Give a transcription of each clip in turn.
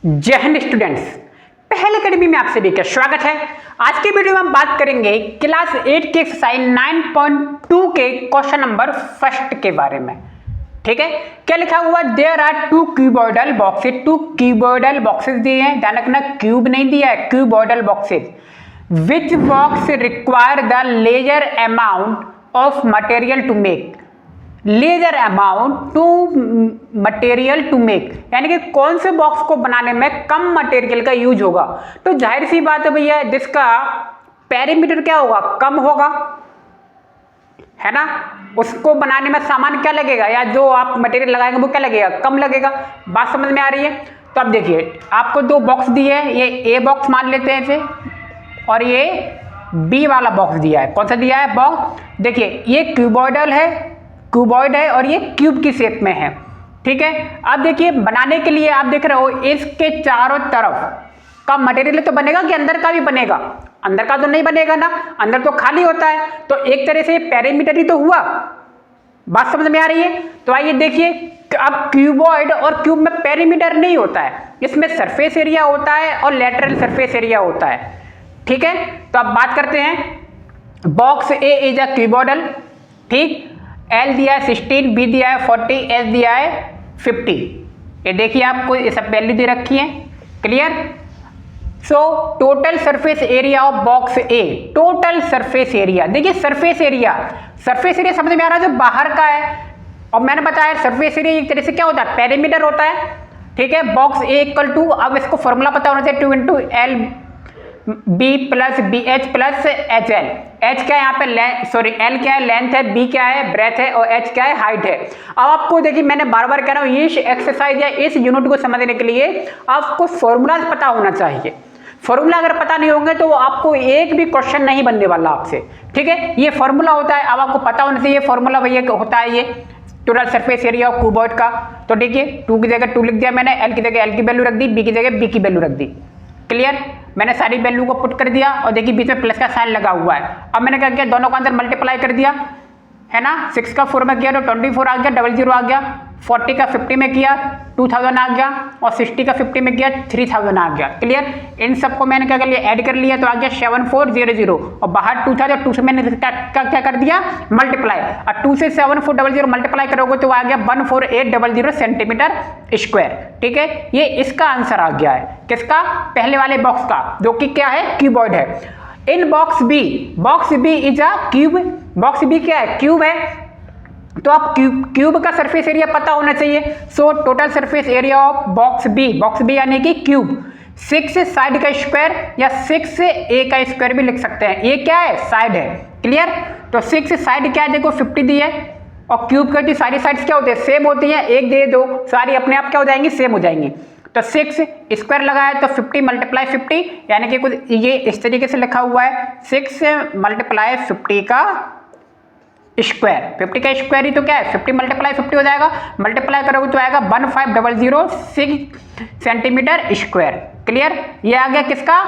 जय हिंद स्टूडेंट्स, पहल एकेडमी में आप सभी का स्वागत है। आज के वीडियो में हम बात करेंगे क्लास 8 के एक्सरसाइज 9.2 के क्वेश्चन नंबर फर्स्ट के बारे में। ठीक है, क्या लिखा हुआ? There are two cuboidal boxes. Two cuboidal boxes दिए हैं, ध्यान रखना क्यूब नहीं दिया है, cuboidal boxes. Which box require the lesser amount of material to make. Lesser amount to material to make, यानी कि कौन से बॉक्स को बनाने में कम मटेरियल का यूज होगा। तो जाहिर सी बात है भैया, जिसका पेरीमीटर क्या होगा, कम होगा, है ना। उसको बनाने में सामान क्या लगेगा, या जो आप मटेरियल लगाएंगे वो क्या लगेगा, कम लगेगा। बात समझ में आ रही है? तो अब देखिए, आपको दो बॉक्स दिए हैं, ये ए बॉक्स मान लेते हैं इसे, और ये बी वाला बॉक्स दिया है। कौन सा दिया है बॉक्स? देखिए, ये क्यूबॉइडल है, क्यूबॉइड है, और ये क्यूब की शेप में है। ठीक है, अब देखिए बनाने के लिए आप देख रहे हो इसके चारों तरफ का मटेरियल तो बनेगा कि अंदर का भी बनेगा? अंदर का तो नहीं बनेगा ना, अंदर तो खाली होता है। तो एक तरह से पेरीमीटर ही तो हुआ। बात समझ में आ रही है? तो आइए देखिए, अब क्यूबॉइड और क्यूब में पेरीमीटर नहीं होता है, इसमें सरफेस एरिया होता है और लेटरल सरफेस एरिया होता है। ठीक है, तो अब बात करते हैं। Box A is a cuboidal, ठीक। एल दिया है 16, बी दिया है 40, एस दिया है 50। ये देखिए, आपको ये सब वैल्यू दे रखी है। Clear? So total surface area of box A, total surface area. देखिए सरफेस एरिया समझ में आ रहा है, जो बाहर का है। और मैंने बताया सरफेस एरिया एक तरह से क्या होता है, पेरीमीटर होता है। ठीक है, बॉक्स ए इक्वल टू, अब इसको फॉर्मूला पता होना चाहिए, 2 into L B plus B H plus H L. H क्या है यहाँ पे, एल क्या है, लेंथ है, बी क्या है, ब्रेथ है, और एच क्या है, हाइट है। अब आपको देखिए, मैंने बार बार कह रहा हूँ, इस एक्सरसाइज या इस यूनिट को समझने के लिए आपको फॉर्मूला पता होना चाहिए। फॉर्मूला अगर पता नहीं होंगे तो आपको एक भी क्वेश्चन नहीं बनने वाला आपसे। ठीक है, ये फॉर्मूला होता है, अब आपको पता होना चाहिए फॉर्मूला भैया होता है ये total surface area of cuboid का। तो देखिए, 2 की जगह 2 लिख दिया मैंने, एल की जगह एल की वैल्यू रख दी, बी की जगह बी की वैल्यू रख दी। क्लियर? मैंने सारी वैल्यू को पुट कर दिया, और देखिए बीच में प्लस का साइन लगा हुआ है। अब मैंने क्या किया, दोनों का आंसर मल्टीप्लाई कर दिया, है ना। 6 का 4 में किया तो 24 आ गया, 00 आ गया। 40 का 50 में किया 2000 आ गया, और 60 का 50 में किया 3000 आ गया। क्लियर? इन सबको मैंने क्या कर लिया, ऐड कर लिया, तो आ गया 7400, और बाहर 2 था, तो 2 से मैंने क्या कर दिया, मल्टीप्लाई। और 2 से 7400 मल्टीप्लाई करोगे तो आ गया 14800 सेंटीमीटर स्क्वायर। ठीक है, ये इसका आंसर आ गया है, किसका? पहले वाले बॉक्स का, जो कि क्या है, क्यूबॉइड है। In box B is a cube. Box B क्या है, क्यूब है। तो आप क्यूब का सरफेस एरिया पता होना चाहिए। So total surface area of box B यानी कि क्यूब, 6 साइड का स्क्वायर, या 6 ए का स्क्वायर भी लिख सकते हैं। ये क्या है, साइड है। क्लियर? तो 6 साइड क्या है, देखो 50 दी है, और क्यूब की सारी साइड्स क्या होती है, सेम होती है। 1 दे दो, सारी अपने आप क्या हो जाएंगी, सेम हो जाएंगी। तो 6 स्क्वायर लगाया तो 50 मल्टीप्लाई 50, यानी कि कुछ ये इस तरीके से लिखा हुआ है, 6 मल्टीप्लाई 50 का स्क्वायर। 50 का स्क्वायर ही तो क्या है, 50 मल्टीप्लाई 50 हो जाएगा। मल्टीप्लाई करोगे तो आएगा 15006 सेंटीमीटर स्क्वायर। क्लियर? ये आ गया किसका,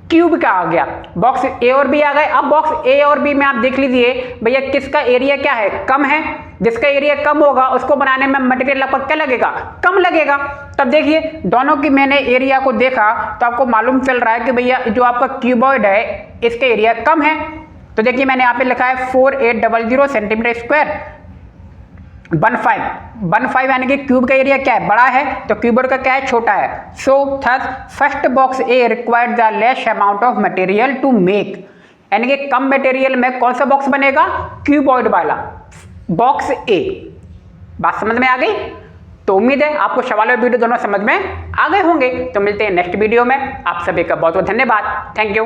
क्यूब का आ गया। बॉक्स ए और बी आ गए। अब बॉक्स ए और बी में आप देख लीजिए भैया, किसका एरिया क्या है, कम है। जिसका एरिया कम होगा उसको बनाने में मटेरियल लगभग क्या लगेगा, कम लगेगा। तब देखिए, दोनों की मैंने एरिया को देखा तो आपको मालूम चल रहा है कि भैया जो आपका क्यूबॉइड है इसका एरिया कम है। तो देखिए, मैंने यहाँ पे लिखा है 4800 सेंटीमीटर स्क्वायर। 15 यानी कि क्यूब का एरिया क्या है, बड़ा है, तो क्यूबॉइड का क्या है, छोटा है। So thus first box a required the less amount of material to make, यानी कि कम मटेरियल में कौन सा बॉक्स बनेगा, क्यूबॉइड वाला बॉक्स ए। बात समझ में आ गई? तो उम्मीद है आपको सवाल और वीडियो दोनों समझ में आ गए होंगे। तो मिलते हैं नेक्स्ट वीडियो में। आप सभी का बहुत बहुत धन्यवाद। Thank you.